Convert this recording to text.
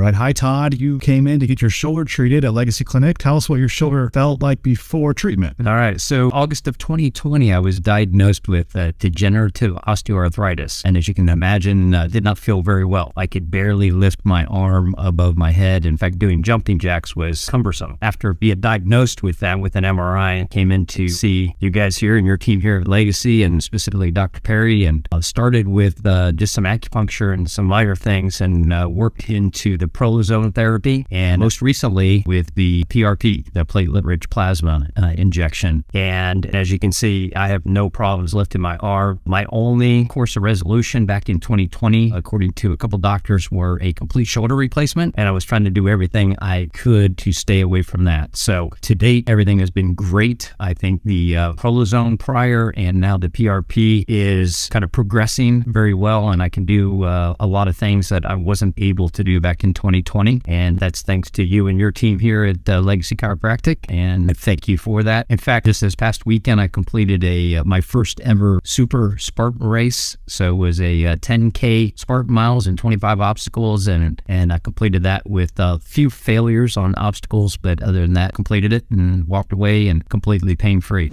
right. Hi, Todd. You came in to get your shoulder treated at Legacy Clinic. Tell us what your shoulder felt like before treatment. All right. So August of 2020, I was diagnosed with degenerative osteoarthritis. And as you can imagine, did not feel very well. I could barely lift my arm above my head. In fact, doing jumping jacks was cumbersome. After being diagnosed with that with an MRI, I came in to see you guys here and your team here at Legacy, and specifically Dr. Perry, and started with just some acupuncture and some minor things, and worked into the Prolozone therapy, and most recently with the PRP, the platelet-rich plasma injection. And as you can see, I have no problems lifting my arm. My only course of resolution back in 2020, according to a couple doctors, were a complete shoulder replacement, and I was trying to do everything I could to stay away from that. So to date, everything has been great. I think the Prolozone prior and now the PRP is kind of progressing very well, and I can do a lot of things that I wasn't able to do back in 2020, and that's thanks to you and your team here at Legacy Chiropractic, and thank you for that. In fact, just this past weekend, I completed my first ever super Spartan race. So it was a 10K Spartan miles and 25 obstacles, and I completed that with a few failures on obstacles, but other than that, completed it and walked away and completely pain-free.